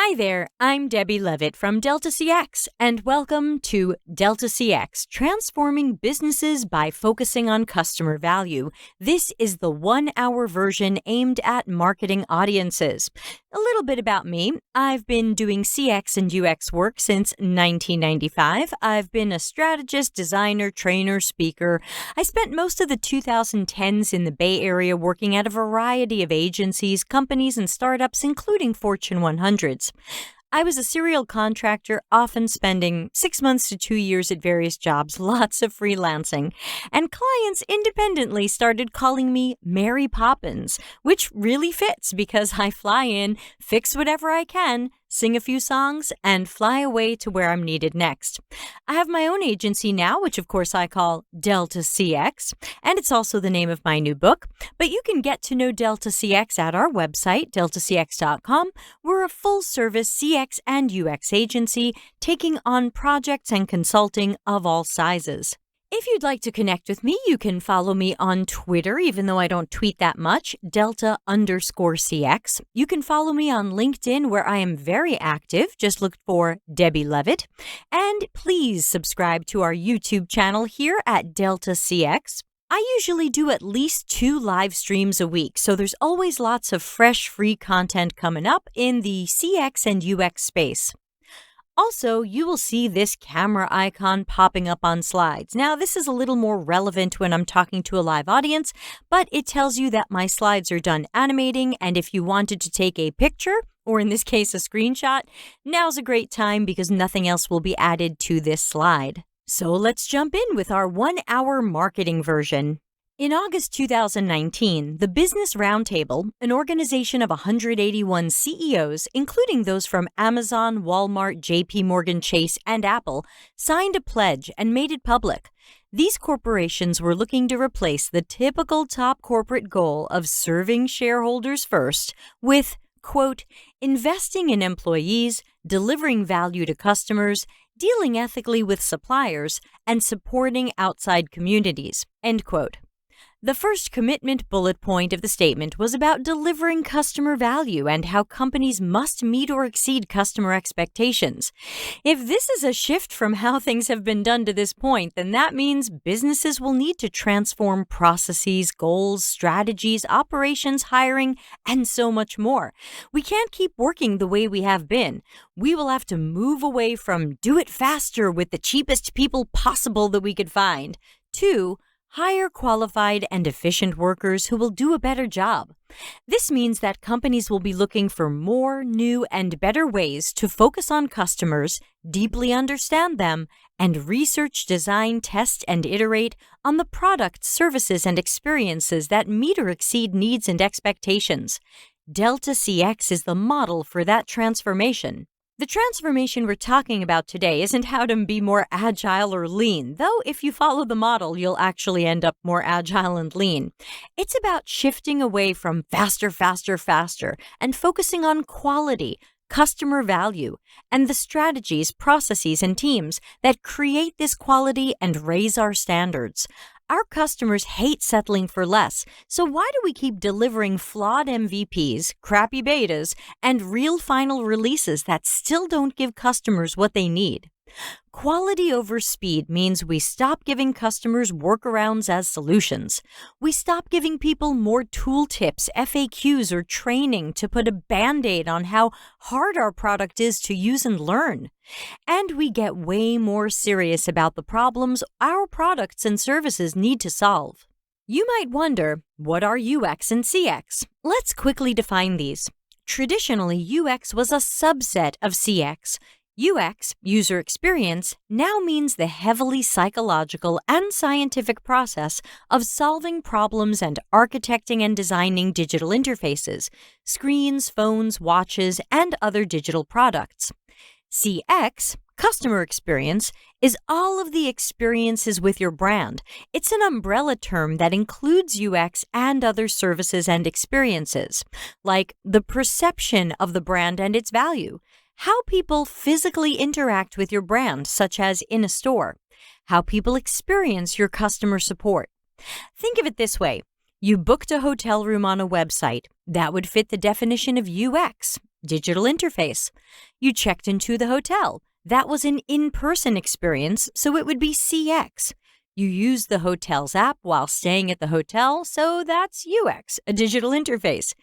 Hi there, I'm Debbie Levitt from Delta CX, and welcome to Delta CX, transforming businesses by focusing on customer value. This is the 1-hour version aimed at marketing audiences. A little bit about me. I've been doing CX and UX work since 1995. I've been a strategist, designer, trainer, speaker. I spent most of the 2010s in the Bay Area working at a variety of agencies, companies, and startups, including Fortune 100s. I was a serial contractor, often spending 6 months to 2 years at various jobs, lots of freelancing. And clients independently started calling me Mary Poppins, which really fits because I fly in, fix whatever I can, sing a few songs, and fly away to where I'm needed next. I have my own agency now, which of course I call Delta CX, and it's also the name of my new book. But you can get to know Delta CX at our website, deltacx.com. We're a full-service CX and UX agency taking on projects and consulting of all sizes. If you'd like to connect with me, you can follow me on Twitter, even though I don't tweet that much, Delta_CX. You can follow me on LinkedIn, where I am very active. Just look for Debbie Levitt. And please subscribe to our YouTube channel here at Delta CX. I usually do at least 2 live streams a week, so there's always lots of fresh, free content coming up in the CX and UX space. Also, you will see this camera icon popping up on slides. Now, this is a little more relevant when I'm talking to a live audience, but it tells you that my slides are done animating, and if you wanted to take a picture, or in this case, a screenshot, now's a great time because nothing else will be added to this slide. So let's jump in with our 1-hour marketing version. In August 2019, the Business Roundtable, an organization of 181 CEOs, including those from Amazon, Walmart, JP Morgan Chase, and Apple, signed a pledge and made it public. These corporations were looking to replace the typical top corporate goal of serving shareholders first with, quote, investing in employees, delivering value to customers, dealing ethically with suppliers, and supporting outside communities, end quote. The first commitment bullet point of the statement was about delivering customer value and how companies must meet or exceed customer expectations. If this is a shift from how things have been done to this point, then that means businesses will need to transform processes, goals, strategies, operations, hiring, and so much more. We can't keep working the way we have been. We will have to move away from do it faster with the cheapest people possible that we could find to hire qualified and efficient workers who will do a better job. This means that companies will be looking for more, new, and better ways to focus on customers, deeply understand them, and research, design, test, and iterate on the products, services, and experiences that meet or exceed needs and expectations. Delta CX is the model for that transformation. The transformation we're talking about today isn't how to be more agile or lean, though if you follow the model, you'll actually end up more agile and lean. It's about shifting away from faster, faster, faster, and focusing on quality, customer value, and the strategies, processes, and teams that create this quality and raise our standards. Our customers hate settling for less, so why do we keep delivering flawed MVPs, crappy betas, and real final releases that still don't give customers what they need? Quality over speed means we stop giving customers workarounds as solutions. We stop giving people more tooltips, FAQs, or training to put a Band-Aid on how hard our product is to use and learn. And we get way more serious about the problems our products and services need to solve. You might wonder, what are UX and CX? Let's quickly define these. Traditionally, UX was a subset of CX. UX, user experience, now means the heavily psychological and scientific process of solving problems and architecting and designing digital interfaces, screens, phones, watches, and other digital products. CX, customer experience, is all of the experiences with your brand. It's an umbrella term that includes UX and other services and experiences, like the perception of the brand and its value, how people physically interact with your brand, such as in a store, how people experience your customer support. Think of it this way. You booked a hotel room on a website. That would fit the definition of UX. digital interface. You checked into the hotel. That was an in-person experience, so it would be CX. You used the hotel's app while staying at the hotel, so that's UX, a digital interface.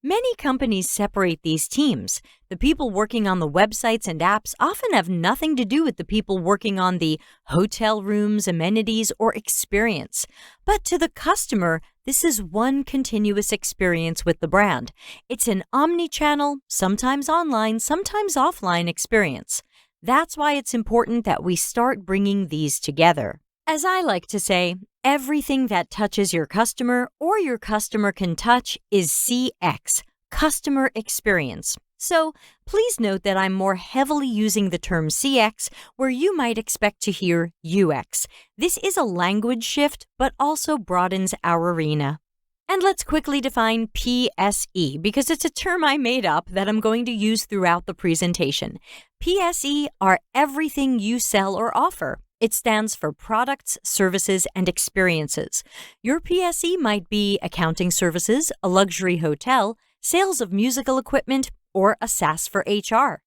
Many companies separate these teams. The people working on the websites and apps often have nothing to do with the people working on the hotel rooms, amenities, or experience. But to the customer, this is one continuous experience with the brand. It's an omni-channel, sometimes online, sometimes offline experience. That's why it's important that we start bringing these together. As I like to say, everything that touches your customer or your customer can touch is CX, customer experience. So please note that I'm more heavily using the term CX where you might expect to hear UX. This is a language shift, but also broadens our arena. And let's quickly define PSE because it's a term I made up that I'm going to use throughout the presentation. PSE are everything you sell or offer. It stands for products, services, and experiences. Your PSE might be accounting services, a luxury hotel, sales of musical equipment, or a SaaS for HR.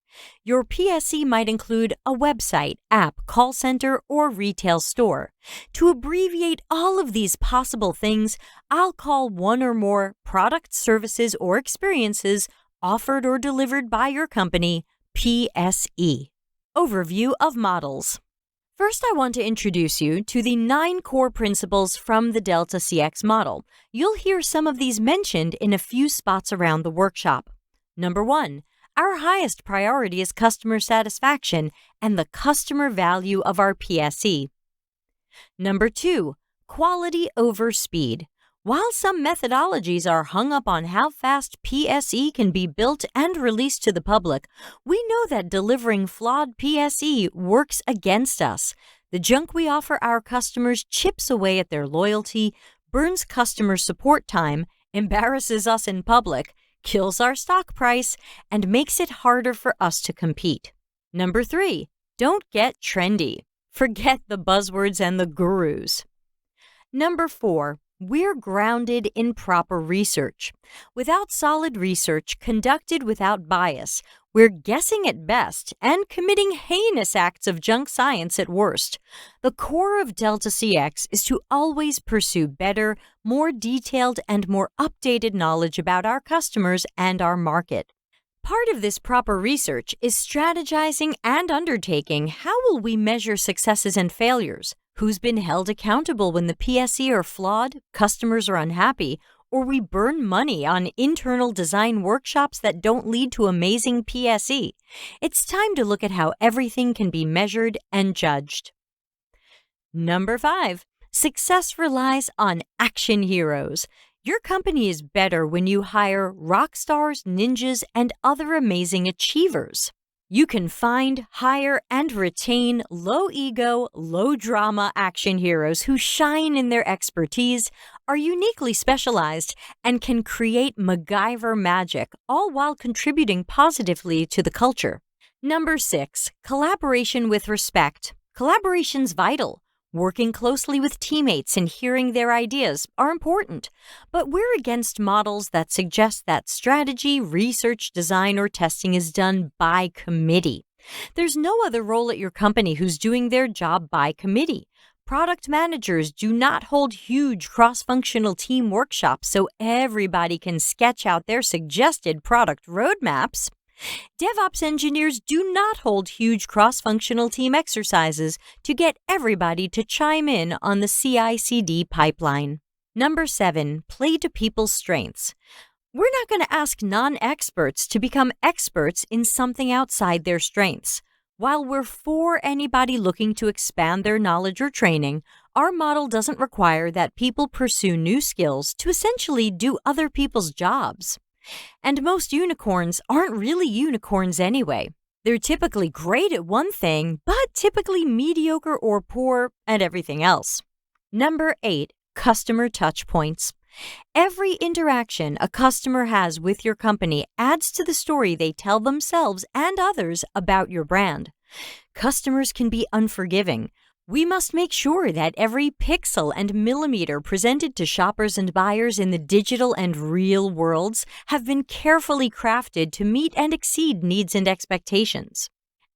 Your PSE might include a website, app, call center, or retail store. To abbreviate all of these possible things, I'll call one or more products, services, or experiences offered or delivered by your company PSE. Overview of models. First, I want to introduce you to the 9 core principles from the Delta CX model. You'll hear some of these mentioned in a few spots around the workshop. Number 1, our highest priority is customer satisfaction and the customer value of our PSE. Number 2, quality over speed. While some methodologies are hung up on how fast PSE can be built and released to the public, we know that delivering flawed PSE works against us. The junk we offer our customers chips away at their loyalty, burns customer support time, embarrasses us in public, kills our stock price, and makes it harder for us to compete. Number 3, don't get trendy. Forget the buzzwords and the gurus. Number 4, we're grounded in proper research. Without solid research conducted without bias, we're guessing at best and committing heinous acts of junk science at worst. The core of Delta CX is to always pursue better, more detailed, and more updated knowledge about our customers and our market. Part of this proper research is strategizing and undertaking how will we measure successes and failures, who's been held accountable when the PSE are flawed, customers are unhappy, or we burn money on internal design workshops that don't lead to amazing PSE. It's time to look at how everything can be measured and judged. Number 5, success relies on action heroes. Your company is better when you hire rock stars, ninjas, and other amazing achievers. You can find, hire, and retain low-ego, low-drama action heroes who shine in their expertise, are uniquely specialized, and can create MacGyver magic, all while contributing positively to the culture. Number 6, collaboration with respect. Collaboration's vital. Working closely with teammates and hearing their ideas are important, but we're against models that suggest that strategy, research, design, or testing is done by committee. There's no other role at your company who's doing their job by committee. Product managers do not hold huge cross-functional team workshops so everybody can sketch out their suggested product roadmaps. DevOps engineers do not hold huge cross-functional team exercises to get everybody to chime in on the CI/CD pipeline. Number 7, play to people's strengths. We're not going to ask non-experts to become experts in something outside their strengths. While we're for anybody looking to expand their knowledge or training, our model doesn't require that people pursue new skills to essentially do other people's jobs. And most unicorns aren't really unicorns anyway. They're typically great at one thing, but typically mediocre or poor at everything else. Number 8, customer touch points. Every interaction a customer has with your company adds to the story they tell themselves and others about your brand. Customers can be unforgiving. We must make sure that every pixel and millimeter presented to shoppers and buyers in the digital and real worlds have been carefully crafted to meet and exceed needs and expectations.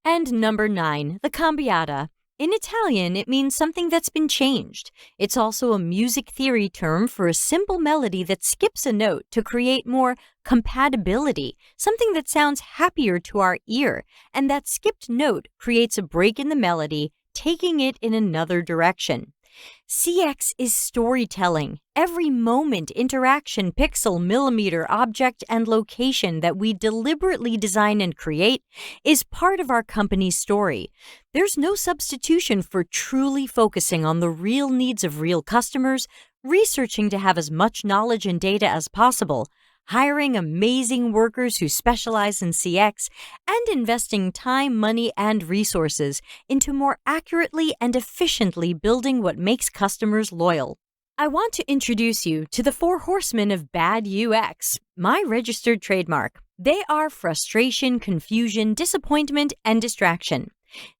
And number 9, the cambiata. In Italian, it means something that's been changed. It's also a music theory term for a simple melody that skips a note to create more compatibility, something that sounds happier to our ear, and that skipped note creates a break in the melody, taking it in another direction. CX is storytelling. Every moment, interaction, pixel, millimeter, object, and location that we deliberately design and create is part of our company's story. There's no substitution for truly focusing on the real needs of real customers, researching to have as much knowledge and data as possible, hiring amazing workers who specialize in CX, and investing time, money, and resources into more accurately and efficiently building what makes customers loyal. I want to introduce you to the 4 horsemen of bad UX, my registered trademark. They are frustration, confusion, disappointment, and distraction.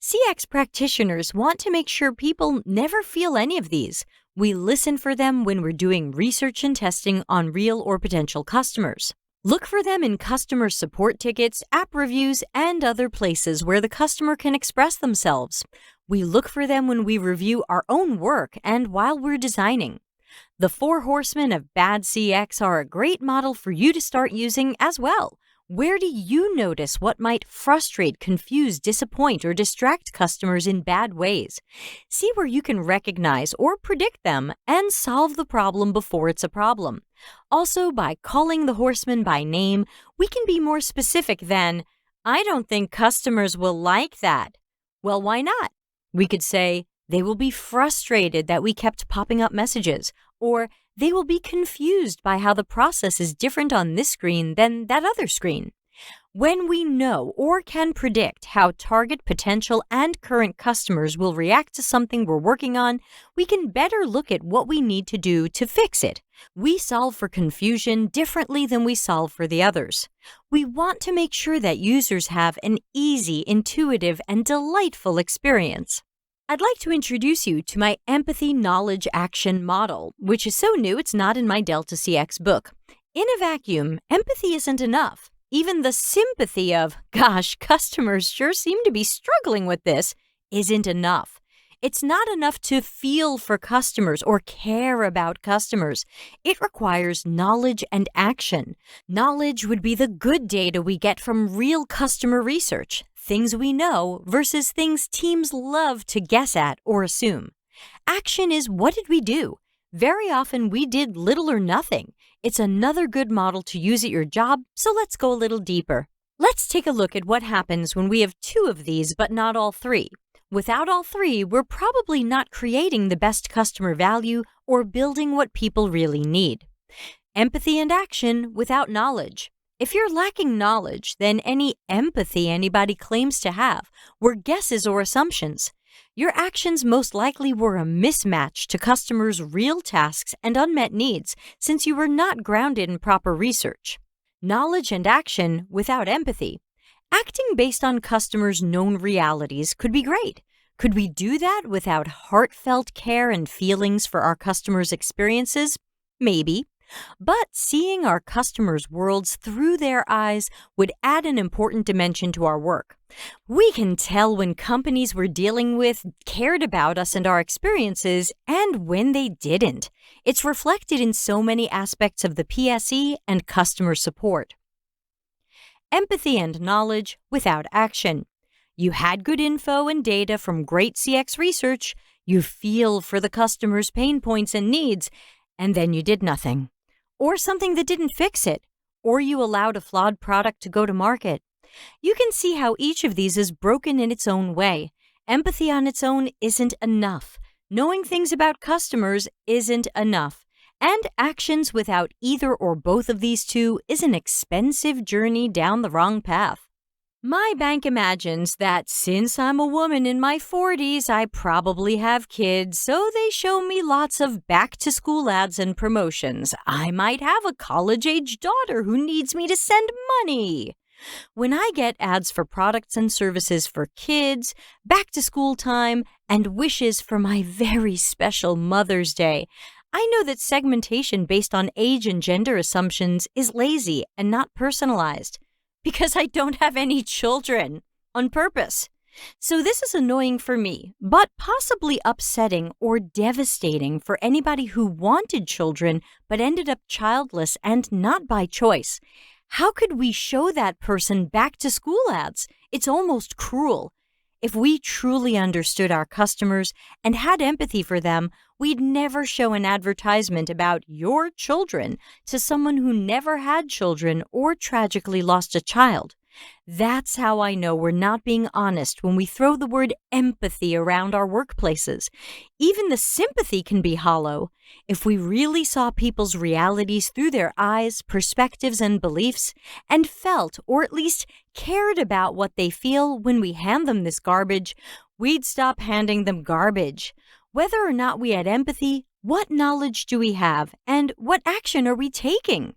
CX practitioners want to make sure people never feel any of these. We listen for them when we're doing research and testing on real or potential customers. Look for them in customer support tickets, app reviews, and other places where the customer can express themselves. We look for them when we review our own work and while we're designing. The 4 horsemen of bad CX are a great model for you to start using as well. Where do you notice what might frustrate, confuse, disappoint, or distract customers in bad ways? See where you can recognize or predict them and solve the problem before it's a problem. Also, by calling the horsemen by name, we can be more specific than, "I don't think customers will like that." Well, why not? We could say, "They will be frustrated that we kept popping up messages," or "They will be confused by how the process is different on this screen than that other screen." When we know or can predict how target potential and current customers will react to something we're working on, we can better look at what we need to do to fix it. We solve for confusion differently than we solve for the others. We want to make sure that users have an easy, intuitive, and delightful experience. I'd like to introduce you to my Empathy Knowledge Action model, which is so new it's not in my Delta CX book. In a vacuum, empathy isn't enough. Even the sympathy of, "Gosh, customers sure seem to be struggling with this," isn't enough. It's not enough to feel for customers or care about customers. It requires knowledge and action. Knowledge would be the good data we get from real customer research, things we know versus things teams love to guess at or assume. Action is, what did we do? Very often we did little or nothing. It's another good model to use at your job, so let's go a little deeper. Let's take a look at what happens when we have 2 of these but not all 3. Without all 3, we're probably not creating the best customer value or building what people really need. Empathy and action without knowledge. If you're lacking knowledge, then any empathy anybody claims to have were guesses or assumptions. Your actions most likely were a mismatch to customers' real tasks and unmet needs since you were not grounded in proper research. Knowledge and action without empathy. Acting based on customers' known realities could be great. Could we do that without heartfelt care and feelings for our customers' experiences? Maybe. But seeing our customers' worlds through their eyes would add an important dimension to our work. We can tell when companies we're dealing with cared about us and our experiences and when they didn't. It's reflected in so many aspects of the PSE and customer support. Empathy and knowledge without action. You had good info and data from great CX research, you feel for the customer's pain points and needs, and then you did nothing. Or something that didn't fix it, or you allowed a flawed product to go to market. You can see how each of these is broken in its own way. Empathy on its own isn't enough. Knowing things about customers isn't enough. And actions without either or both of these 2 is an expensive journey down the wrong path. My bank imagines that since I'm a woman in my 40s, I probably have kids, so they show me lots of back-to-school ads and promotions. I might have a college-age daughter who needs me to send money. When I get ads for products and services for kids, back to school time, and wishes for my very special Mother's Day, I know that segmentation based on age and gender assumptions is lazy and not personalized because I don't have any children on purpose. So this is annoying for me, but possibly upsetting or devastating for anybody who wanted children but ended up childless and not by choice. How could we show that person back to school ads? It's almost cruel. If we truly understood our customers and had empathy for them, we'd never show an advertisement about your children to someone who never had children or tragically lost a child. That's how I know we're not being honest when we throw the word empathy around our workplaces. Even the sympathy can be hollow. If we really saw people's realities through their eyes, perspectives, and beliefs, and felt, or at least cared about what they feel when we hand them this garbage, we'd stop handing them garbage. Whether or not we had empathy, what knowledge do we have, and what action are we taking?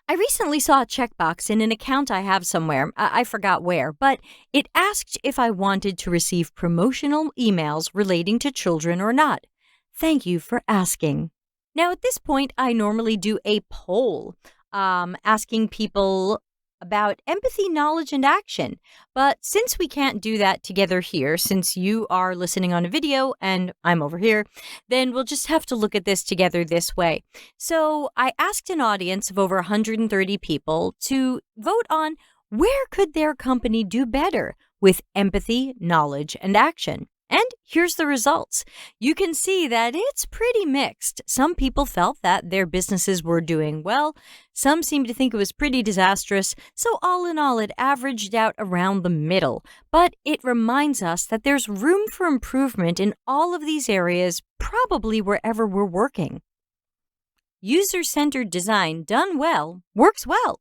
I recently saw a checkbox in an account I have somewhere, I forgot where, but it asked if I wanted to receive promotional emails relating to children or not. Thank you for asking. Now, at this point, I normally do a poll asking people about empathy, knowledge, and action. But since we can't do that together here, since you are listening on a video and I'm over here, then we'll just have to look at this together this way. So I asked an audience of over 130 people to vote on where could their company do better with empathy, knowledge, and action. And here's the results. You can see that it's pretty mixed. Some people felt that their businesses were doing well. Some seemed to think it was pretty disastrous. So all in all, it averaged out around the middle. But it reminds us that there's room for improvement in all of these areas, probably wherever we're working. User-centered design done well works well.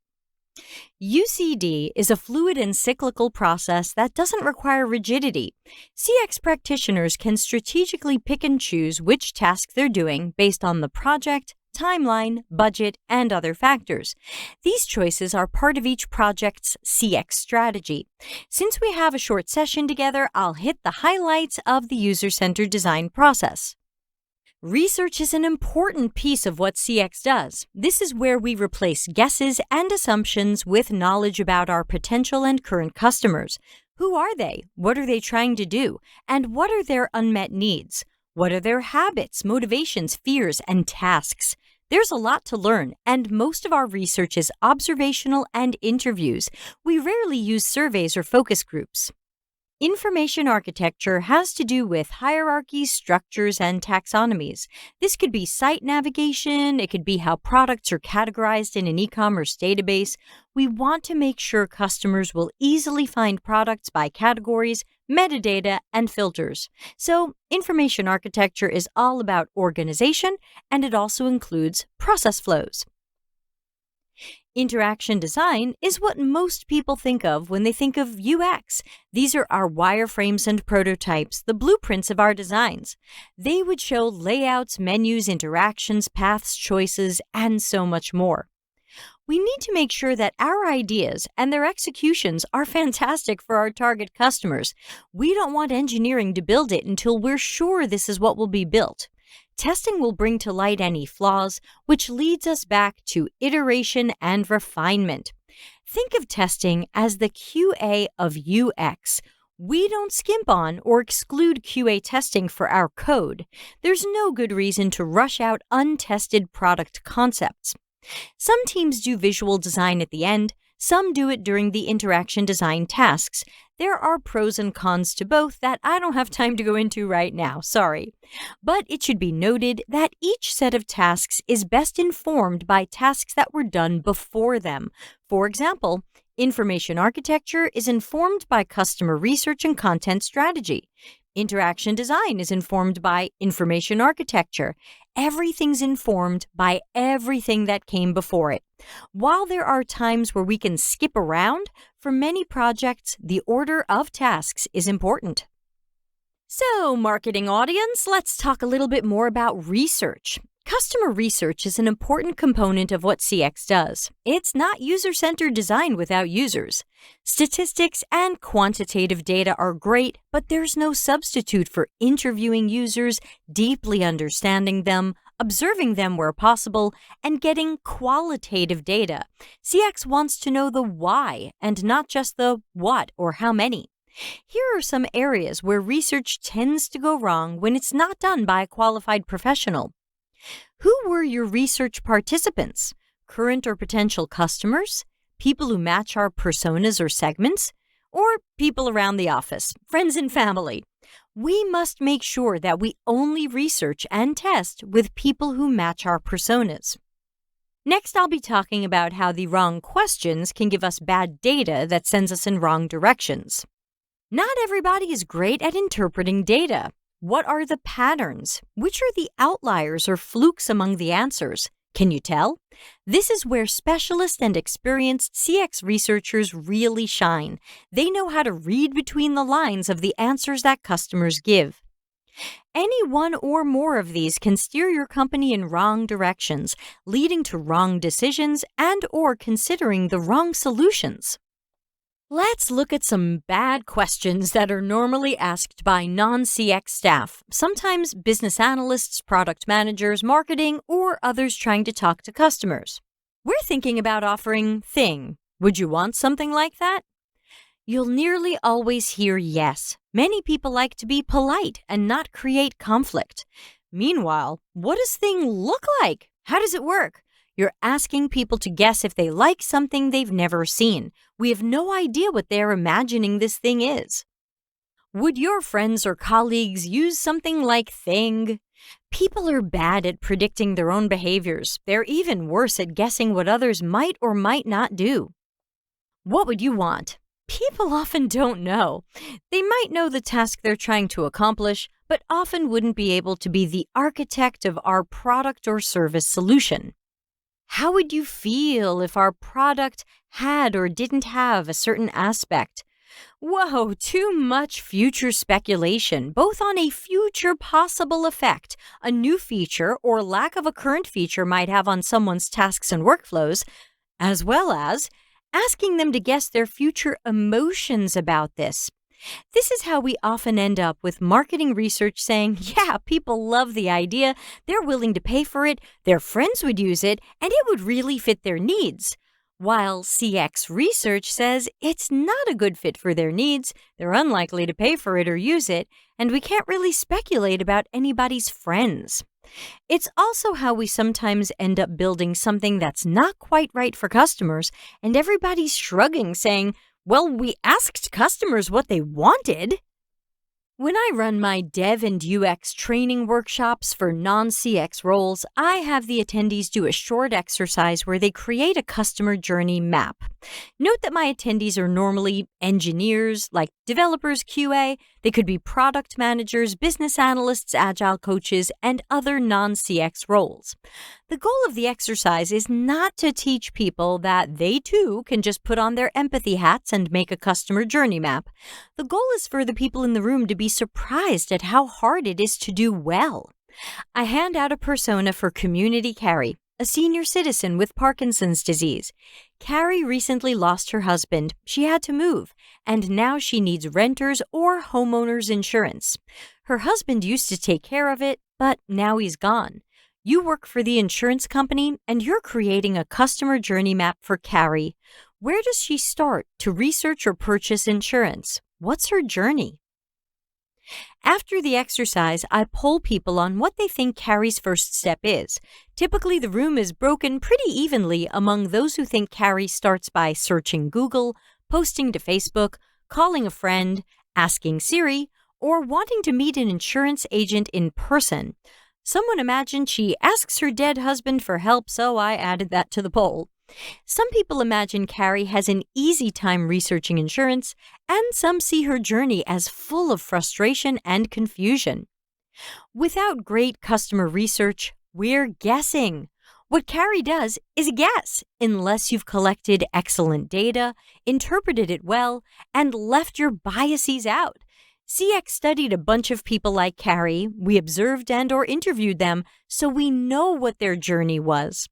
UCD is a fluid and cyclical process that doesn't require rigidity. CX practitioners can strategically pick and choose which task they're doing based on the project, timeline, budget, and other factors. These choices are part of each project's CX strategy. Since we have a short session together, I'll hit the highlights of the user-centered design process. Research is an important piece of what CX does. This is where we replace guesses and assumptions with knowledge about our potential and current customers. Who are they? What are they trying to do? And what are their unmet needs? What are their habits, motivations, fears, and tasks? There's a lot to learn, and most of our research is observational and interviews. We rarely use surveys or focus groups. Information architecture has to do with hierarchies, structures, and taxonomies. This could be site navigation, it could be how products are categorized in an e-commerce database. We want to make sure customers will easily find products by categories, metadata, and filters. So, information architecture is all about organization, and it also includes process flows. Interaction design is what most people think of when they think of UX. These are our wireframes and prototypes, the blueprints of our designs. They would show layouts, menus, interactions, paths, choices, and so much more. We need to make sure that our ideas and their executions are fantastic for our target customers. We don't want engineering to build it until we're sure this is what will be built. Testing will bring to light any flaws, which leads us back to iteration and refinement. Think of testing as the QA of UX. We don't skimp on or exclude QA testing for our code. There's no good reason to rush out untested product concepts. Some teams do visual design at the end. Some do it during the interaction design tasks. There are pros and cons to both that I don't have time to go into right now, sorry. But it should be noted that each set of tasks is best informed by tasks that were done before them. For example, information architecture is informed by customer research and content strategy. Interaction design is informed by information architecture. Everything's informed by everything that came before it. While there are times where we can skip around, for many projects, the order of tasks is important. So, marketing audience, let's talk a little bit more about research. Customer research is an important component of what CX does. It's not user-centered design without users. Statistics and quantitative data are great, but there's no substitute for interviewing users, deeply understanding them, observing them where possible, and getting qualitative data. CX wants to know the why and not just the what or how many. Here are some areas where research tends to go wrong when it's not done by a qualified professional. Who were your research participants? Current or potential customers? People who match our personas or segments? Or people around the office, friends and family? We must make sure that we only research and test with people who match our personas. Next, I'll be talking about how the wrong questions can give us bad data that sends us in wrong directions. Not everybody is great at interpreting data. What are the patterns? Which are the outliers or flukes among the answers? Can you tell? This is where specialist and experienced CX researchers really shine. They know how to read between the lines of the answers that customers give. Any one or more of these can steer your company in wrong directions, leading to wrong decisions and/or considering the wrong solutions. Let's look at some bad questions that are normally asked by non-CX staff, sometimes business analysts, product managers, marketing, or others trying to talk to customers. We're thinking about offering Thing. Would you want something like that? You'll nearly always hear yes. Many people like to be polite and not create conflict. Meanwhile, what does Thing look like? How does it work? You're asking people to guess if they like something they've never seen. We have no idea what they're imagining this thing is. Would your friends or colleagues use something like Thing? People are bad at predicting their own behaviors. They're even worse at guessing what others might or might not do. What would you want? People often don't know. They might know the task they're trying to accomplish, but often wouldn't be able to be the architect of our product or service solution. How would you feel if our product had or didn't have a certain aspect? Whoa, too much future speculation, both on a future possible effect a new feature or lack of a current feature might have on someone's tasks and workflows, as well as asking them to guess their future emotions about this. This is how we often end up with marketing research saying, yeah, people love the idea, they're willing to pay for it, their friends would use it, and it would really fit their needs. While CX research says it's not a good fit for their needs, they're unlikely to pay for it or use it, and we can't really speculate about anybody's friends. It's also how we sometimes end up building something that's not quite right for customers, and everybody's shrugging, saying, well, we asked customers what they wanted. When I run my Dev and UX training workshops for non-CX roles, I have the attendees do a short exercise where they create a customer journey map. Note that my attendees are normally engineers, like developers, QA. They could be product managers, business analysts, agile coaches, and other non-CX roles. The goal of the exercise is not to teach people that they too can just put on their empathy hats and make a customer journey map. The goal is for the people in the room to be surprised at how hard it is to do well. I hand out a persona for Community Carrie, a senior citizen with Parkinson's disease. Carrie recently lost her husband. She had to move, and now she needs renters or homeowners insurance. Her husband used to take care of it, but now he's gone. You work for the insurance company, and you're creating a customer journey map for Carrie. Where does she start to research or purchase insurance? What's her journey? After the exercise, I poll people on what they think Carrie's first step is. Typically, the room is broken pretty evenly among those who think Carrie starts by searching Google, posting to Facebook, calling a friend, asking Siri, or wanting to meet an insurance agent in person. Someone imagined she asks her dead husband for help, so I added that to the poll. Some people imagine Carrie has an easy time researching insurance, and some see her journey as full of frustration and confusion. Without great customer research, we're guessing. What Carrie does is a guess, unless you've collected excellent data, interpreted it well, and left your biases out. CX studied a bunch of people like Carrie. We observed and or interviewed them, so we know what their journey was.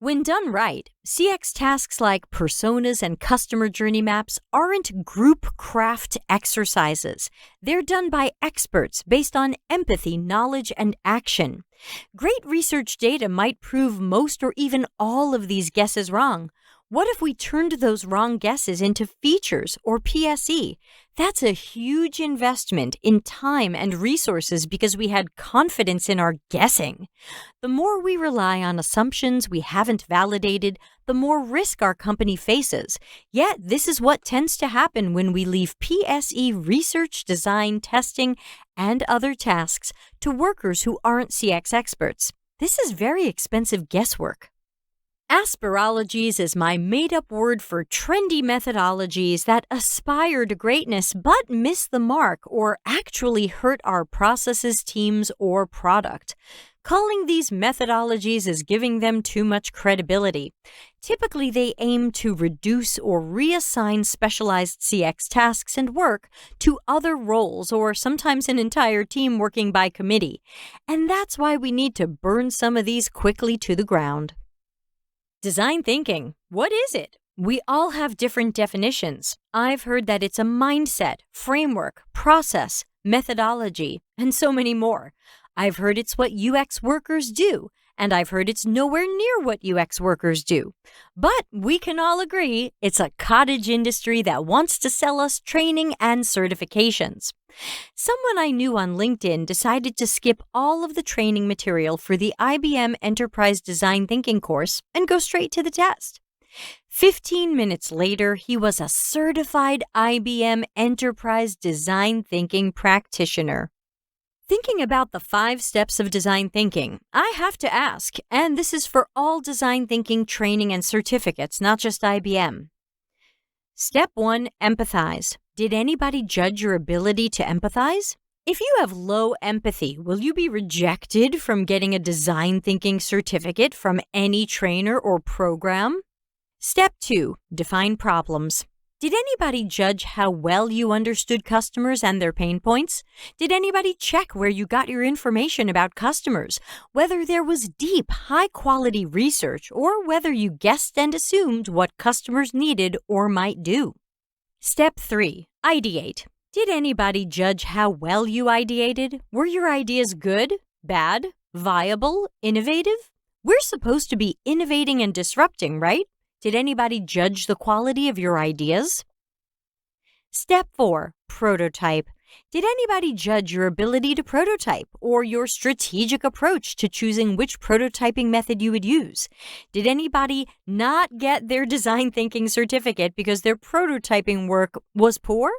When done right, CX tasks like personas and customer journey maps aren't group craft exercises. They're done by experts based on empathy, knowledge, and action. Great research data might prove most or even all of these guesses wrong. What if we turned those wrong guesses into features or PSE? That's a huge investment in time and resources because we had confidence in our guessing. The more we rely on assumptions we haven't validated, the more risk our company faces. Yet, this is what tends to happen when we leave PSE research, design, testing, and other tasks to workers who aren't CX experts. This is very expensive guesswork. Aspirologies is my made-up word for trendy methodologies that aspire to greatness but miss the mark or actually hurt our processes, teams, or product. Calling these methodologies is giving them too much credibility. Typically, they aim to reduce or reassign specialized CX tasks and work to other roles or sometimes an entire team working by committee. And that's why we need to burn some of these quickly to the ground. Design thinking. What is it? We all have different definitions. I've heard that it's a mindset, framework, process, methodology, and so many more. I've heard it's what UX workers do, and I've heard it's nowhere near what UX workers do. But we can all agree it's a cottage industry that wants to sell us training and certifications. Someone I knew on LinkedIn decided to skip all of the training material for the IBM Enterprise Design Thinking course and go straight to the test. 15 minutes later, he was a certified IBM Enterprise Design Thinking practitioner. Thinking about the 5 steps of design thinking, I have to ask, and this is for all design thinking training and certificates, not just IBM. Step 1, empathize. Did anybody judge your ability to empathize? If you have low empathy, will you be rejected from getting a design thinking certificate from any trainer or program? Step 2, define problems. Did anybody judge how well you understood customers and their pain points? Did anybody check where you got your information about customers, whether there was deep, high-quality research, or whether you guessed and assumed what customers needed or might do? Step 3, ideate. Did anybody judge how well you ideated? Were your ideas good, bad, viable, innovative? We're supposed to be innovating and disrupting, right? Did anybody judge the quality of your ideas? Step 4, prototype. Did anybody judge your ability to prototype or your strategic approach to choosing which prototyping method you would use? Did anybody not get their design thinking certificate because their prototyping work was poor?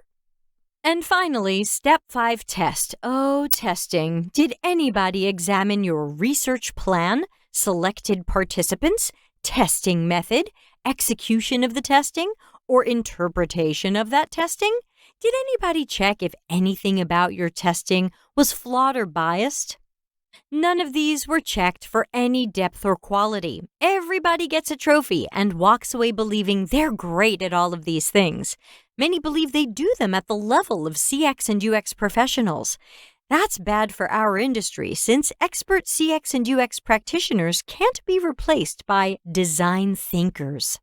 And finally, step 5, test. Oh, testing. Did anybody examine your research plan, selected participants, testing method, execution of the testing, or interpretation of that testing? Did anybody check if anything about your testing was flawed or biased? None of these were checked for any depth or quality. Everybody gets a trophy and walks away believing they're great at all of these things. Many believe they do them at the level of CX and UX professionals. That's bad for our industry since expert CX and UX practitioners can't be replaced by design thinkers.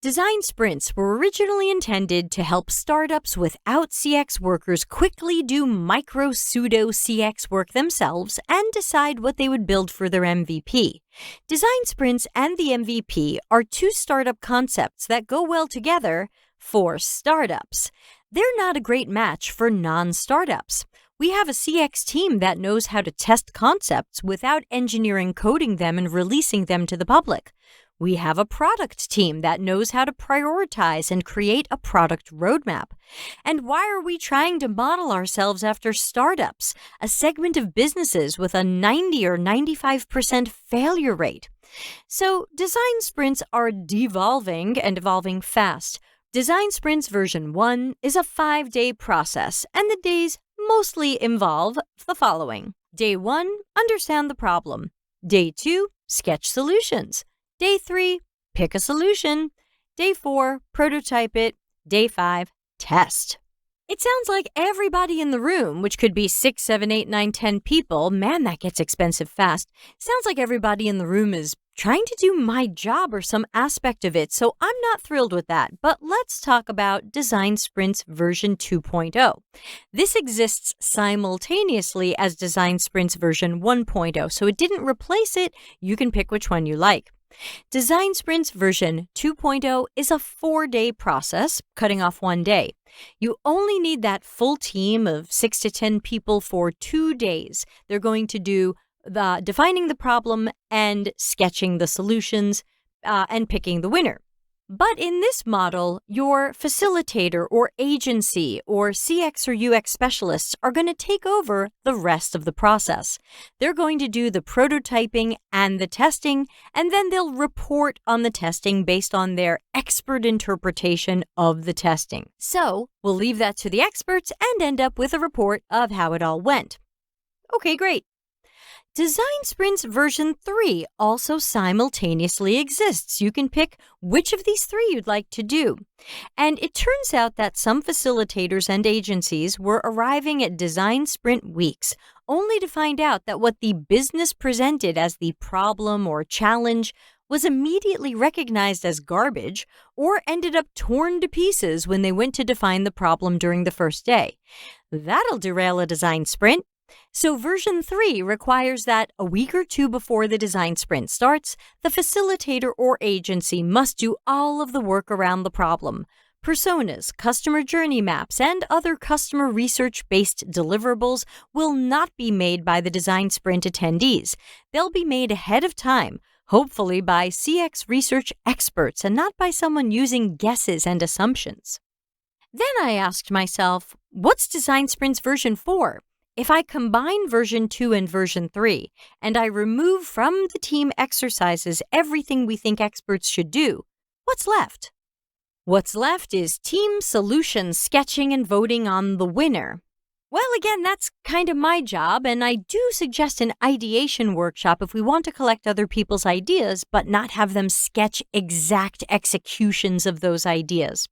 Design sprints were originally intended to help startups without CX workers quickly do micro-pseudo-CX work themselves and decide what they would build for their MVP. Design sprints and the MVP are 2 startup concepts that go well together for startups. They're not a great match for non-startups. We have a CX team that knows how to test concepts without engineering coding them and releasing them to the public. We have a product team that knows how to prioritize and create a product roadmap. And why are we trying to model ourselves after startups, a segment of businesses with a 90 or 95% failure rate? So design sprints are devolving and evolving fast. Design sprints version 1 is a 5-day process, and the days mostly involve the following. Day 1, understand the problem. Day 2, sketch solutions. Day 3, pick a solution. Day 4, prototype it. Day 5, test. It sounds like everybody in the room, which could be 6, 7, 8, 9, 10 people, man, that gets expensive fast. Sounds like everybody in the room is trying to do my job or some aspect of it, so I'm not thrilled with that. But let's talk about Design Sprints version 2.0. This exists simultaneously as Design Sprints version 1.0, so it didn't replace it. You can pick which one you like. Design Sprints version 2.0 is a 4-day process, cutting off 1 day. You only need that full team of 6 to 10 people for 2 days. They're going to do the defining the problem and sketching the solutions and picking the winner. But in this model, your facilitator or agency or CX or UX specialists are going to take over the rest of the process. They're going to do the prototyping and the testing, and then they'll report on the testing based on their expert interpretation of the testing. So we'll leave that to the experts and end up with a report of how it all went. Okay, great. Design Sprints version 3 also simultaneously exists. You can pick which of these 3 you'd like to do. And it turns out that some facilitators and agencies were arriving at Design Sprint weeks only to find out that what the business presented as the problem or challenge was immediately recognized as garbage or ended up torn to pieces when they went to define the problem during the first day. That'll derail a design sprint. So version 3 requires that a week or 2 before the design sprint starts, the facilitator or agency must do all of the work around the problem. Personas, customer journey maps, and other customer research-based deliverables will not be made by the design sprint attendees. They'll be made ahead of time, hopefully by CX research experts and not by someone using guesses and assumptions. Then I asked myself, what's Design Sprints version 4? If I combine version 2 and version 3, and I remove from the team exercises everything we think experts should do, what's left? What's left is team solution sketching and voting on the winner. Well, again, that's kind of my job, and I do suggest an ideation workshop if we want to collect other people's ideas, but not have them sketch exact executions of those ideas.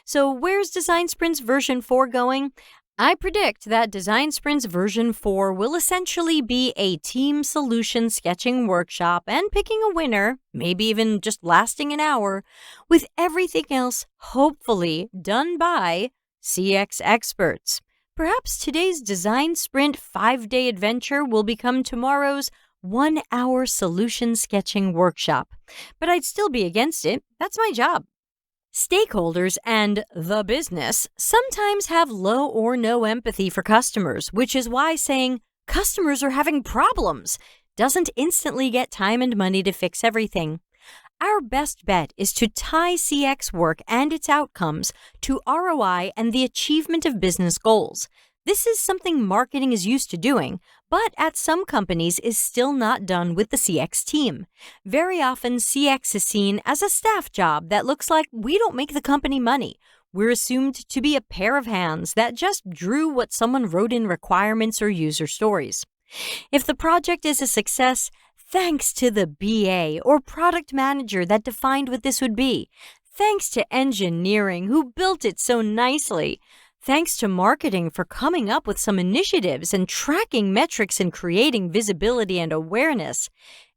So where's Design Sprints version 4 going? I predict that Design Sprints version 4 will essentially be a team solution sketching workshop and picking a winner, maybe even just lasting an hour, with everything else hopefully done by CX experts. Perhaps today's Design Sprint 5-day adventure will become tomorrow's 1-hour solution sketching workshop. But I'd still be against it. That's my job. Stakeholders and the business sometimes have low or no empathy for customers, which is why saying customers are having problems doesn't instantly get time and money to fix everything. Our best bet is to tie CX work and its outcomes to ROI and the achievement of business goals. This is something marketing is used to doing, but at some companies is still not done with the CX team. Very often, CX is seen as a staff job that looks like we don't make the company money. We're assumed to be a pair of hands that just drew what someone wrote in requirements or user stories. If the project is a success, thanks to the BA or product manager that defined what this would be. Thanks to engineering who built it so nicely. Thanks to marketing for coming up with some initiatives and tracking metrics and creating visibility and awareness.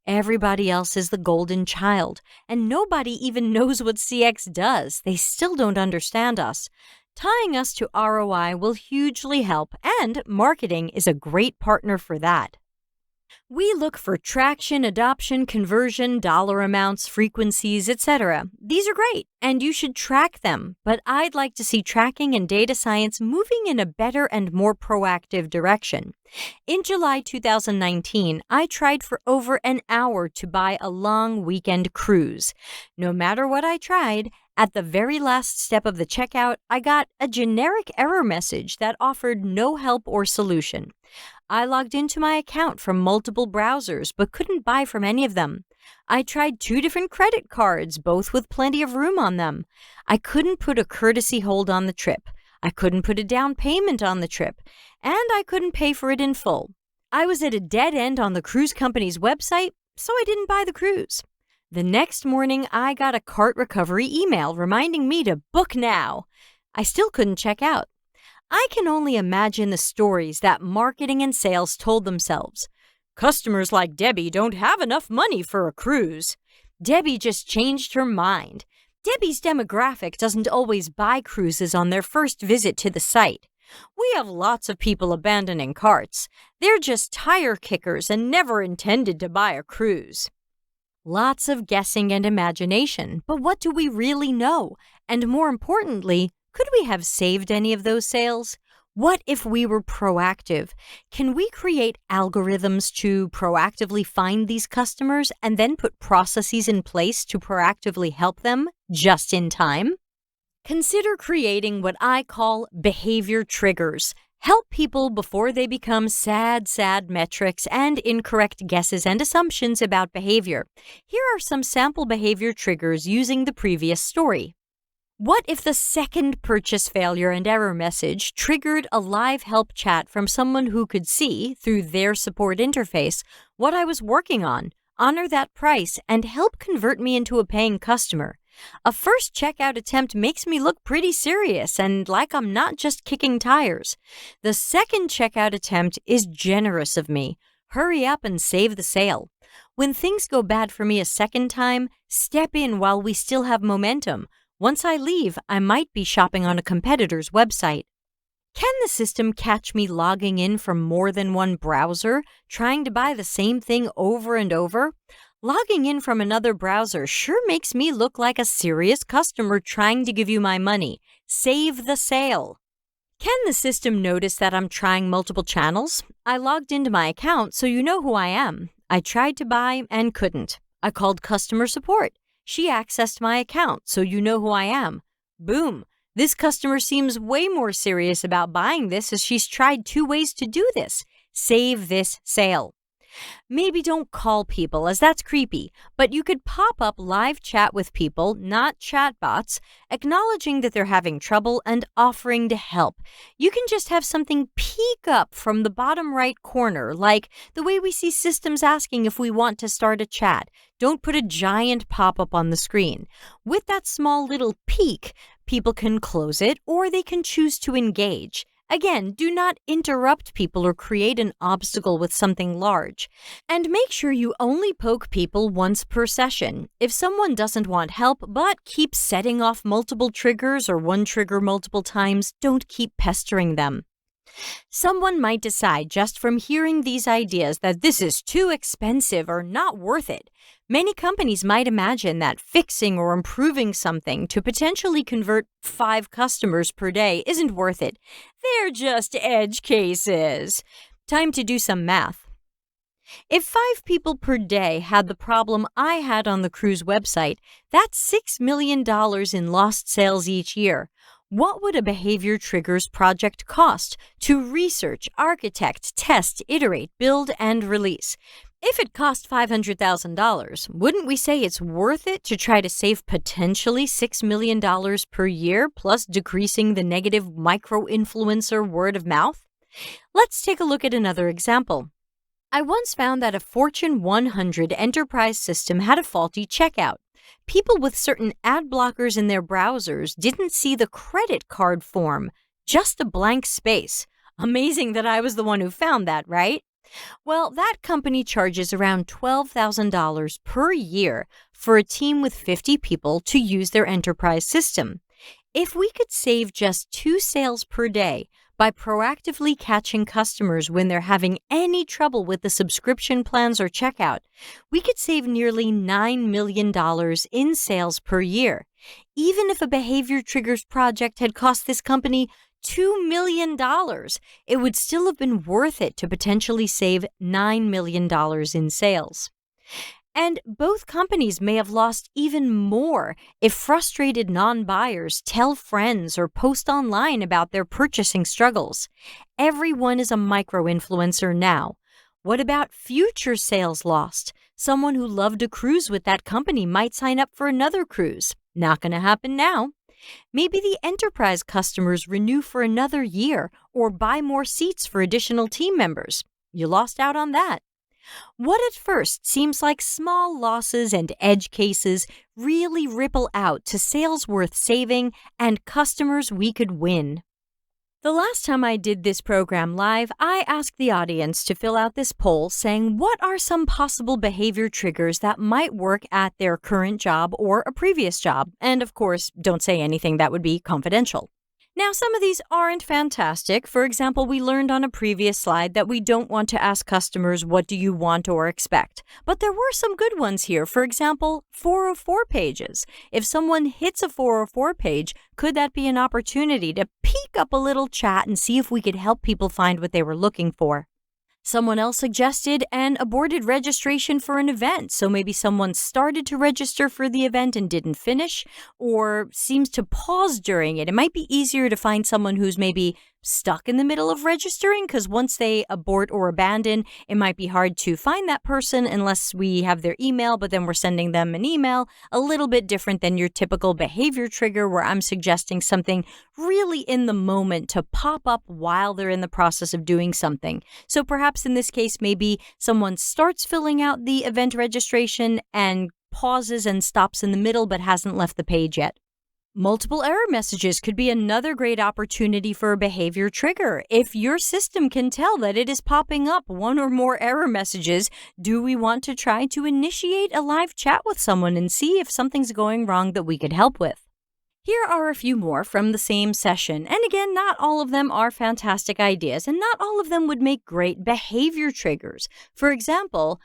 Everybody else is the golden child, and nobody even knows what CX does. They still don't understand us. Tying us to ROI will hugely help, and marketing is a great partner for that. We look for traction, adoption, conversion, dollar amounts, frequencies, etc. These are great, and you should track them, but I'd like to see tracking and data science moving in a better and more proactive direction. In July 2019, I tried for over an hour to buy a long weekend cruise. No matter what I tried, at the very last step of the checkout, I got a generic error message that offered no help or solution. I logged into my account from multiple browsers but couldn't buy from any of them. I tried 2 different credit cards, both with plenty of room on them. I couldn't put a courtesy hold on the trip. I couldn't put a down payment on the trip. And I couldn't pay for it in full. I was at a dead end on the cruise company's website, so I didn't buy the cruise. The next morning, I got a cart recovery email reminding me to book now. I still couldn't check out. I can only imagine the stories that marketing and sales told themselves. Customers like Debbie don't have enough money for a cruise. Debbie just changed her mind. Debbie's demographic doesn't always buy cruises on their first visit to the site. We have lots of people abandoning carts. They're just tire kickers and never intended to buy a cruise. Lots of guessing and imagination, but what do we really know? And more importantly, could we have saved any of those sales? What if we were proactive? Can we create algorithms to proactively find these customers and then put processes in place to proactively help them just in time? Consider creating what I call behavior triggers. Help people before they become sad metrics and incorrect guesses and assumptions about behavior. Here are some sample behavior triggers using the previous story. What if the second purchase failure and error message triggered a live help chat from someone who could see, through their support interface, what I was working on, honor that price, and help convert me into a paying customer? A first checkout attempt makes me look pretty serious and like I'm not just kicking tires. The second checkout attempt is generous of me. Hurry up and save the sale. When things go bad for me a second time, step in while we still have momentum. Once I leave, I might be shopping on a competitor's website. Can the system catch me logging in from more than one browser, trying to buy the same thing over and over? Logging in from another browser sure makes me look like a serious customer trying to give you my money. Save the sale. Can the system notice that I'm trying multiple channels? I logged into my account so you know who I am. I tried to buy and couldn't. I called customer support. She accessed my account so you know who I am. Boom. This customer seems way more serious about buying this as she's tried 2 ways to do this. Save this sale. Maybe don't call people as that's creepy, but you could pop up live chat with people, not chatbots, acknowledging that they're having trouble and offering to help. You can just have something peek up from the bottom right corner, like the way we see systems asking if we want to start a chat. Don't put a giant pop-up on the screen. With that small little peek, people can close it or they can choose to engage. Again, do not interrupt people or create an obstacle with something large. And make sure you only poke people once per session. If someone doesn't want help but keeps setting off multiple triggers or one trigger multiple times, don't keep pestering them. Someone might decide just from hearing these ideas that this is too expensive or not worth it. Many companies might imagine that fixing or improving something to potentially convert 5 customers per day isn't worth it. They're just edge cases. Time to do some math. If 5 people per day had the problem I had on the cruise website, that's $6 million in lost sales each year. What would a behavior triggers project cost to research, architect, test, iterate, build, and release? If it cost $500,000, wouldn't we say it's worth it to try to save potentially $6 million per year, plus decreasing the negative micro-influencer word of mouth? Let's take a look at another example. I once found that a Fortune 100 enterprise system had a faulty checkout. People with certain ad blockers in their browsers didn't see the credit card form, just a blank space. Amazing that I was the one who found that, right? Well, that company charges around $12,000 per year for a team with 50 people to use their enterprise system. If we could save just 2 sales per day by proactively catching customers when they're having any trouble with the subscription plans or checkout, we could save nearly $9 million in sales per year. Even if a behavior triggers project had cost this company $2 million, it would still have been worth it to potentially save $9 million in sales. And both companies may have lost even more if frustrated non-buyers tell friends or post online about their purchasing struggles. Everyone is a micro-influencer now. What about future sales lost? Someone who loved a cruise with that company might sign up for another cruise. Not going to happen now. Maybe the enterprise customers renew for another year or buy more seats for additional team members. You lost out on that. What at first seems like small losses and edge cases really ripple out to sales worth saving and customers we could win. The last time I did this program live, I asked the audience to fill out this poll saying what are some possible behavior triggers that might work at their current job or a previous job. And of course, don't say anything that would be confidential. Now, some of these aren't fantastic. For example, we learned on a previous slide that we don't want to ask customers, what do you want or expect? But there were some good ones here. For example, 404 pages. If someone hits a 404 page, could that be an opportunity to peek up a little chat and see if we could help people find what they were looking for? Someone else suggested an aborted registration for an event. So maybe someone started to register for the event and didn't finish, or seems to pause during it. It might be easier to find someone who's maybe stuck in the middle of registering, because once they abort or abandon, it might be hard to find that person unless we have their email, but then we're sending them an email. A little bit different than your typical behavior trigger where I'm suggesting something really in the moment to pop up while they're in the process of doing something. So perhaps in this case, maybe someone starts filling out the event registration and pauses and stops in the middle but hasn't left the page yet. Multiple error messages could be another great opportunity for a behavior trigger. If your system can tell that it is popping up one or more error messages, do we want to try to initiate a live chat with someone and see if something's going wrong that we could help with? Here are a few more from the same session. And again, not all of them are fantastic ideas, and not all of them would make great behavior triggers. For example,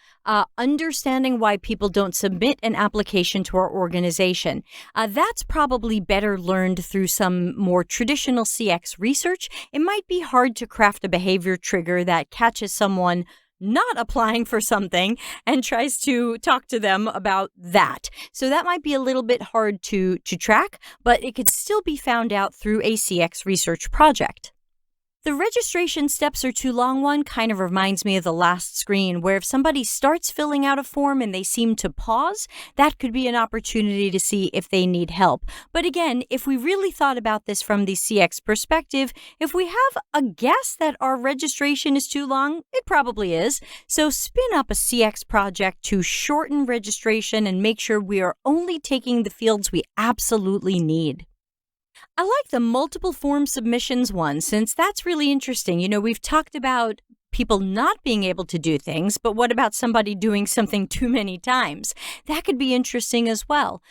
understanding why people don't submit an application to our organization. That's probably better learned through some more traditional CX research. It might be hard to craft a behavior trigger that catches someone not applying for something and tries to talk to them about that. So that might be a little bit hard to track, but it could still be found out through a CX research project. The registration steps are too long one kind of reminds me of the last screen, where if somebody starts filling out a form and they seem to pause, that could be an opportunity to see if they need help. But again, if we really thought about this from the CX perspective, if we have a guess that our registration is too long, it probably is. So spin up a CX project to shorten registration and make sure we are only taking the fields we absolutely need. I like the multiple form submissions one, since that's really interesting. You know, we've talked about people not being able to do things, but what about somebody doing something too many times? That could be interesting as well.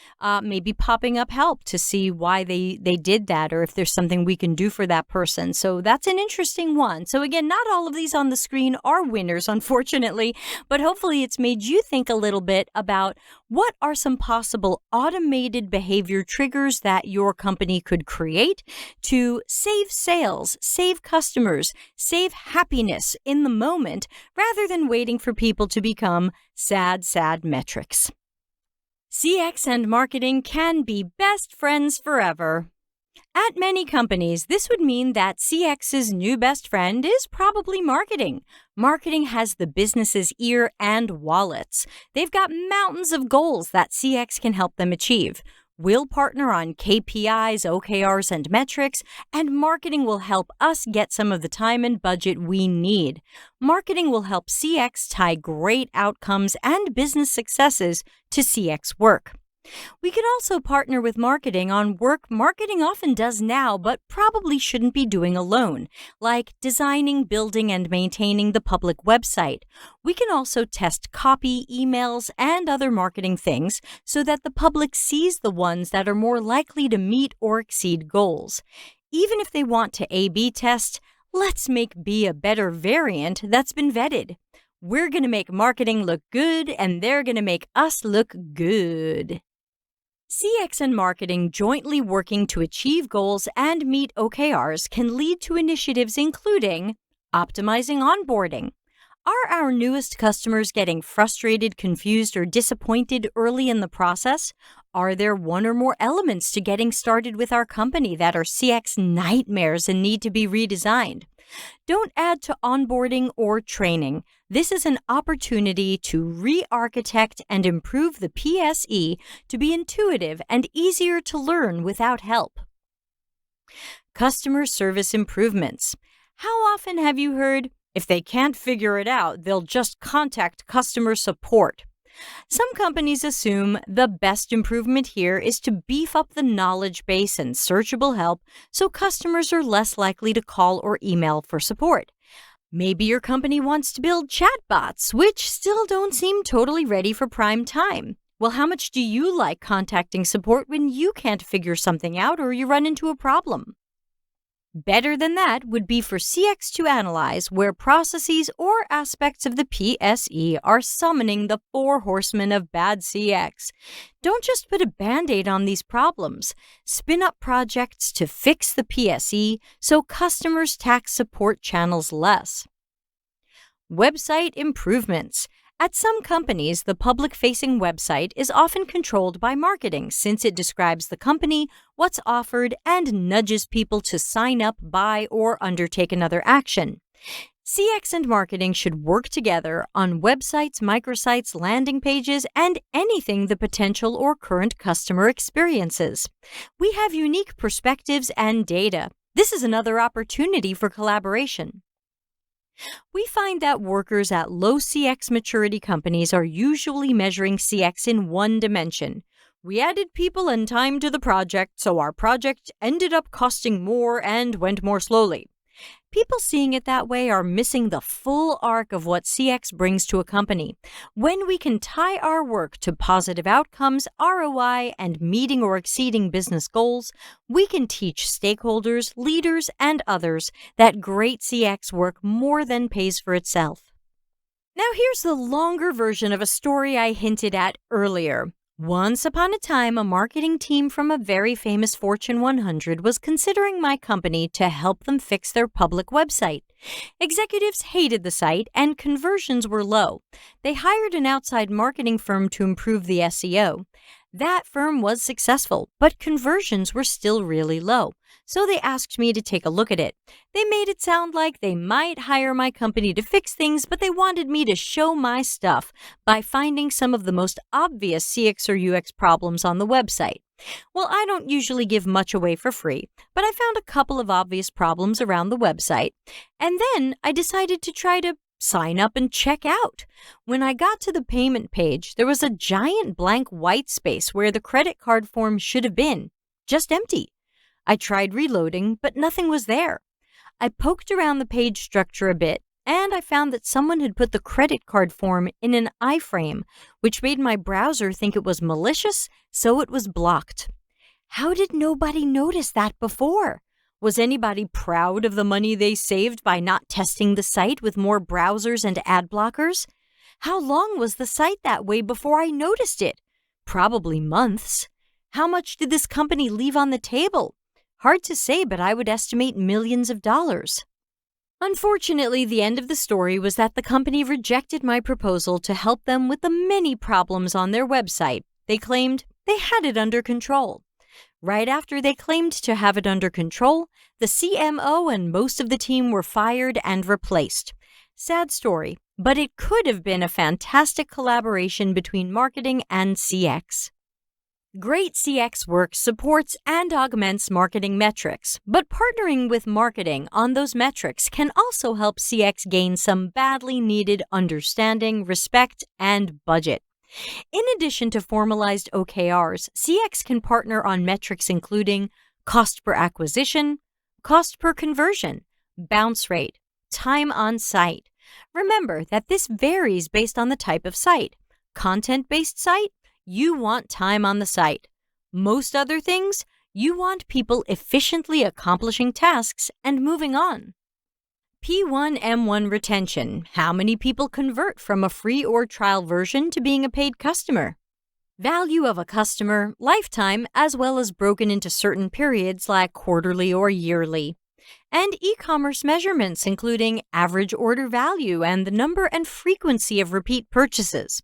Maybe popping up help to see why they did that, or if there's something we can do for that person. So that's an interesting one. So again, not all of these on the screen are winners, unfortunately, but hopefully it's made you think a little bit about what are some possible automated behavior triggers that your company could create to save sales, save customers, save happiness in the moment, rather than waiting for people to become sad metrics. CX and marketing can be best friends forever. At many companies, this would mean that CX's new best friend is probably marketing. Marketing has the business's ear and wallets. They've got mountains of goals that CX can help them achieve. We'll partner on KPIs, OKRs, and metrics, and marketing will help us get some of the time and budget we need. Marketing will help CX tie great outcomes and business successes to CX work. We could also partner with marketing on work marketing often does now, but probably shouldn't be doing alone, like designing, building, and maintaining the public website. We can also test copy, emails, and other marketing things so that the public sees the ones that are more likely to meet or exceed goals. Even if they want to A/B test, let's make B a better variant that's been vetted. We're going to make marketing look good, and they're going to make us look good. CX and marketing jointly working to achieve goals and meet OKRs can lead to initiatives including optimizing onboarding. Are our newest customers getting frustrated, confused, or disappointed early in the process? Are there one or more elements to getting started with our company that are CX nightmares and need to be redesigned? Don't add to onboarding or training. This is an opportunity to re-architect and improve the PSE to be intuitive and easier to learn without help. Customer service improvements. How often have you heard, if they can't figure it out, they'll just contact customer support? Some companies assume the best improvement here is to beef up the knowledge base and searchable help so customers are less likely to call or email for support. Maybe your company wants to build chatbots, which still don't seem totally ready for prime time. Well, how much do you like contacting support when you can't figure something out or you run into a problem? Better than that would be for CX to analyze where processes or aspects of the PSE are summoning the four horsemen of bad CX. Don't just put a Band-Aid on these problems. Spin up projects to fix the PSE so customers tax support channels less. Website improvements. At some companies, the public-facing website is often controlled by marketing since it describes the company, what's offered, and nudges people to sign up, buy, or undertake another action. CX and marketing should work together on websites, microsites, landing pages, and anything the potential or current customer experiences. We have unique perspectives and data. This is another opportunity for collaboration. We find that workers at low CX maturity companies are usually measuring CX in one dimension. We added people and time to the project, so our project ended up costing more and went more slowly. People seeing it that way are missing the full arc of what CX brings to a company. When we can tie our work to positive outcomes, ROI, and meeting or exceeding business goals, we can teach stakeholders, leaders, and others that great CX work more than pays for itself. Now here's the longer version of a story I hinted at earlier. Once upon a time, a marketing team from a very famous Fortune 100 was considering my company to help them fix their public website. Executives hated the site and conversions were low. They hired an outside marketing firm to improve the SEO. That firm was successful, but conversions were still really low. So they asked me to take a look at it. They made it sound like they might hire my company to fix things, but they wanted me to show my stuff by finding some of the most obvious CX or UX problems on the website. Well, I don't usually give much away for free, but I found a couple of obvious problems around the website, and then I decided to try to sign up and check out. When I got to the payment page, there was a giant blank white space where the credit card form should have been, just empty. I tried reloading, but nothing was there. I poked around the page structure a bit, and I found that someone had put the credit card form in an iframe, which made my browser think it was malicious, so it was blocked. How did nobody notice that before? Was anybody proud of the money they saved by not testing the site with more browsers and ad blockers? How long was the site that way before I noticed it? Probably months. How much did this company leave on the table? Hard to say, but I would estimate millions of dollars. Unfortunately, the end of the story was that the company rejected my proposal to help them with the many problems on their website. They claimed they had it under control. Right after they claimed to have it under control, the CMO and most of the team were fired and replaced. Sad story, but it could have been a fantastic collaboration between marketing and CX. Great CX work supports and augments marketing metrics, but partnering with marketing on those metrics can also help CX gain some badly needed understanding, respect, and budget. In addition to formalized OKRs, CX can partner on metrics including cost per acquisition, cost per conversion, bounce rate, time on site. Remember that this varies based on the type of site. Content-based site, you want time on the site. Most other things, you want people efficiently accomplishing tasks and moving on. P1M1 retention. How many people convert from a free or trial version to being a paid customer? Value of a customer, lifetime, as well as broken into certain periods like quarterly or yearly. And e-commerce measurements including average order value and the number and frequency of repeat purchases.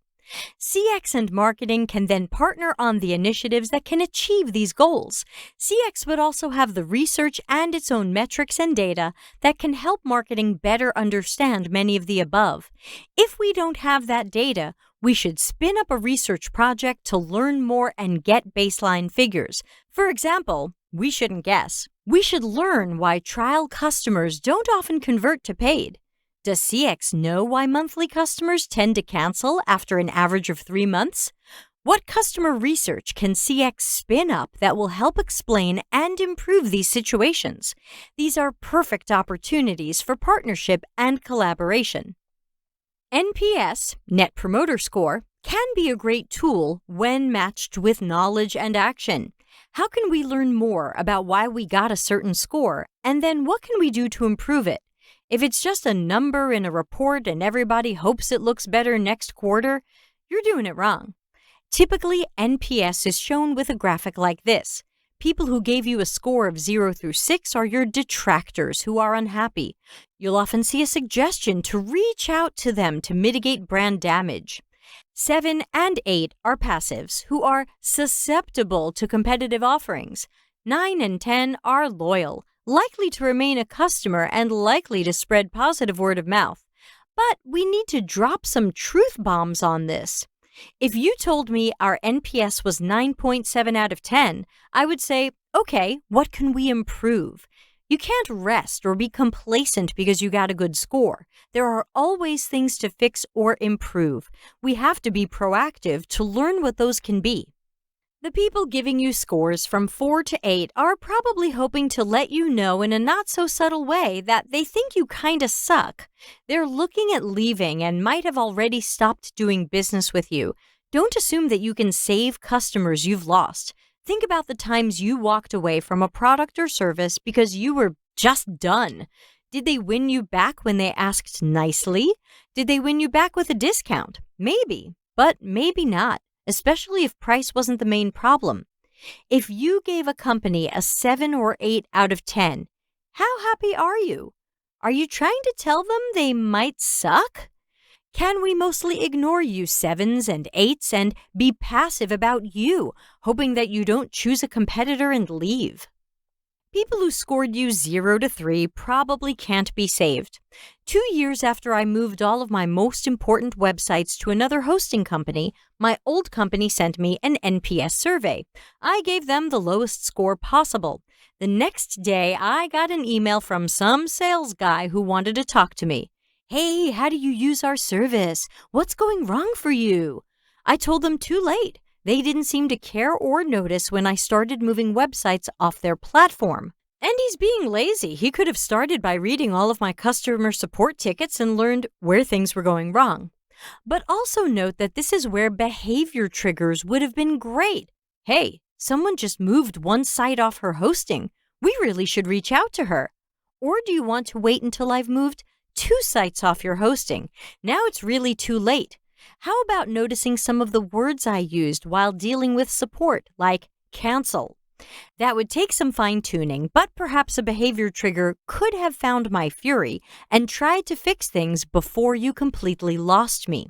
CX and marketing can then partner on the initiatives that can achieve these goals. CX would also have the research and its own metrics and data that can help marketing better understand many of the above. If we don't have that data, we should spin up a research project to learn more and get baseline figures. For example, we shouldn't guess. We should learn why trial customers don't often convert to paid. Does CX know why monthly customers tend to cancel after an average of 3 months? What customer research can CX spin up that will help explain and improve these situations? These are perfect opportunities for partnership and collaboration. NPS, Net Promoter Score, can be a great tool when matched with knowledge and action. How can we learn more about why we got a certain score, and then what can we do to improve it? If it's just a number in a report and everybody hopes it looks better next quarter, you're doing it wrong. Typically, NPS is shown with a graphic like this. People who gave you a score of 0 through 6 are your detractors who are unhappy. You'll often see a suggestion to reach out to them to mitigate brand damage. 7 and 8 are passives who are susceptible to competitive offerings. 9 and 10 are loyal, likely to remain a customer and likely to spread positive word of mouth. But we need to drop some truth bombs on this. If you told me our NPS was 9.7 out of 10, I would say, okay, what can we improve? You can't rest or be complacent because you got a good score. There are always things to fix or improve. We have to be proactive to learn what those can be. The people giving you scores from 4 to 8 are probably hoping to let you know in a not-so-subtle way that they think you kinda suck. They're looking at leaving and might have already stopped doing business with you. Don't assume that you can save customers you've lost. Think about the times you walked away from a product or service because you were just done. Did they win you back when they asked nicely? Did they win you back with a discount? Maybe, but maybe not. Especially if price wasn't the main problem. If you gave a company a 7 or 8 out of 10, how happy are you? Are you trying to tell them they might suck? Can we mostly ignore you 7s and 8s and be passive about you, hoping that you don't choose a competitor and leave? People who scored you 0 to 3 probably can't be saved. 2 years after I moved all of my most important websites to another hosting company, my old company sent me an NPS survey. I gave them the lowest score possible. The next day, I got an email from some sales guy who wanted to talk to me. Hey, how do you use our service? What's going wrong for you? I told them too late. They didn't seem to care or notice when I started moving websites off their platform. And he's being lazy. He could have started by reading all of my customer support tickets and learned where things were going wrong. But also note that this is where behavior triggers would have been great. Hey, someone just moved one site off her hosting. We really should reach out to her. Or do you want to wait until I've moved 2 sites off your hosting? Now it's really too late. How about noticing some of the words I used while dealing with support, like cancel? That would take some fine-tuning, but perhaps a behavior trigger could have found my fury and tried to fix things before you completely lost me.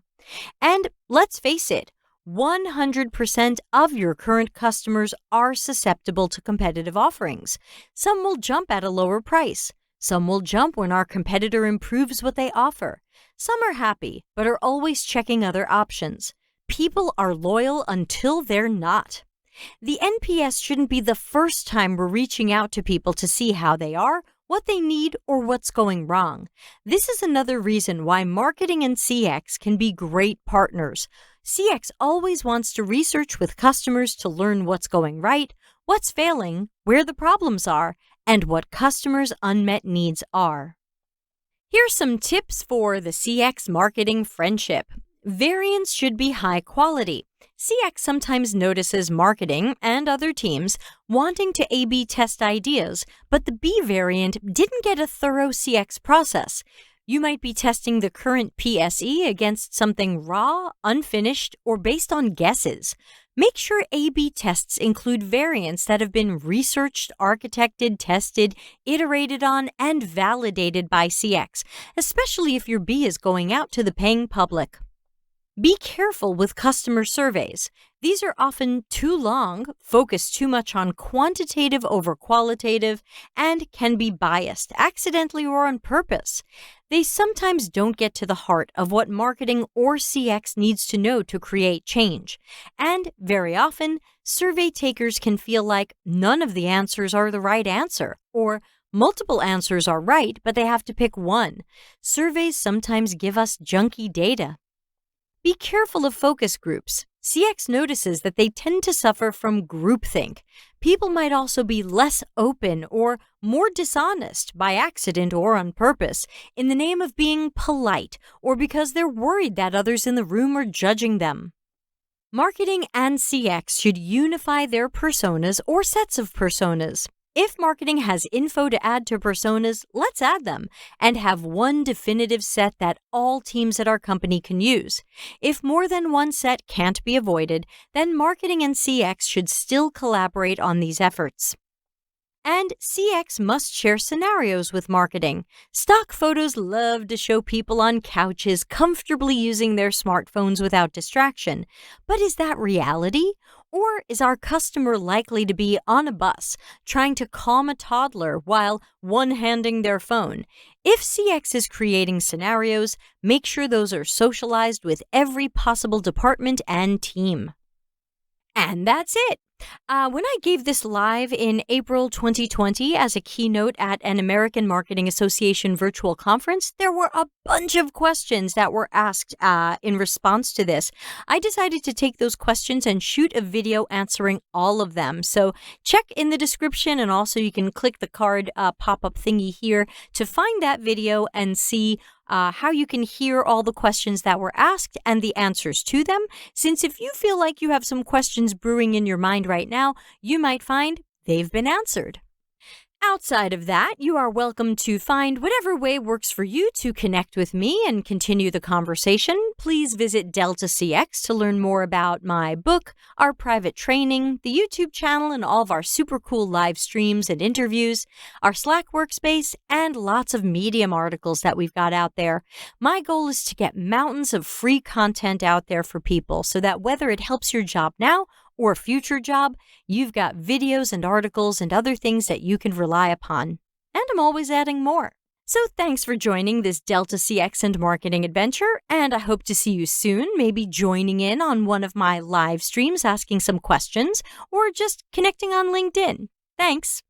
And let's face it, 100% of your current customers are susceptible to competitive offerings. Some will jump at a lower price. Some will jump when our competitor improves what they offer. Some are happy, but are always checking other options. People are loyal until they're not. The NPS shouldn't be the first time we're reaching out to people to see how they are, what they need, or what's going wrong. This is another reason why marketing and CX can be great partners. CX always wants to research with customers to learn what's going right, what's failing, where the problems are, and what customers' unmet needs are. Here's some tips for the CX marketing friendship. Variants should be high quality. CX sometimes notices marketing and other teams wanting to A/B test ideas, but the B variant didn't get a thorough CX process. You might be testing the current PSE against something raw, unfinished, or based on guesses. Make sure A/B tests include variants that have been researched, architected, tested, iterated on, and validated by CX, especially if your B is going out to the paying public. Be careful with customer surveys. These are often too long, focus too much on quantitative over qualitative, and can be biased, accidentally or on purpose. They sometimes don't get to the heart of what marketing or CX needs to know to create change. And very often, survey takers can feel like none of the answers are the right answer, or Multiple answers are right, but they have to pick one. Surveys sometimes give us junky data. Be careful of focus groups. CX notices that they tend to suffer from groupthink. People might also be less open or more dishonest by accident or on purpose in the name of being polite or because they're worried that others in the room are judging them. Marketing and CX should unify their personas or sets of personas. If marketing has info to add to personas, let's add them and have one definitive set that all teams at our company can use. If more than one set can't be avoided, then marketing and CX should still collaborate on these efforts. And CX must share scenarios with marketing. Stock photos love to show people on couches comfortably using their smartphones without distraction. But is that reality? Or is our customer likely to be on a bus trying to calm a toddler while one-handing their phone? If CX is creating scenarios, make sure those are socialized with every possible department and team. And that's it. When I gave this live in April 2020 as a keynote at an American Marketing Association virtual conference, there were a bunch of questions that were asked in response to this. I decided to take those questions and shoot a video answering all of them. So check in the description, and also you can click the card pop-up thingy here to find that video and see how you can hear all the questions that were asked and the answers to them, since if you feel like you have some questions brewing in your mind right now, you might find they've been answered. Outside of that, you are welcome to find whatever way works for you to connect with me and continue the conversation. Please visit Delta CX to learn more about my book, our private training, the YouTube channel, and all of our super cool live streams and interviews, our Slack workspace, and lots of Medium articles that we've got out there. My goal is to get mountains of free content out there for people so that whether it helps your job now or future job, you've got videos and articles and other things that you can rely upon. And I'm always adding more. So thanks for joining this Delta CX and marketing adventure, and I hope to see you soon, maybe joining in on one of my live streams, asking some questions, or just connecting on LinkedIn. Thanks.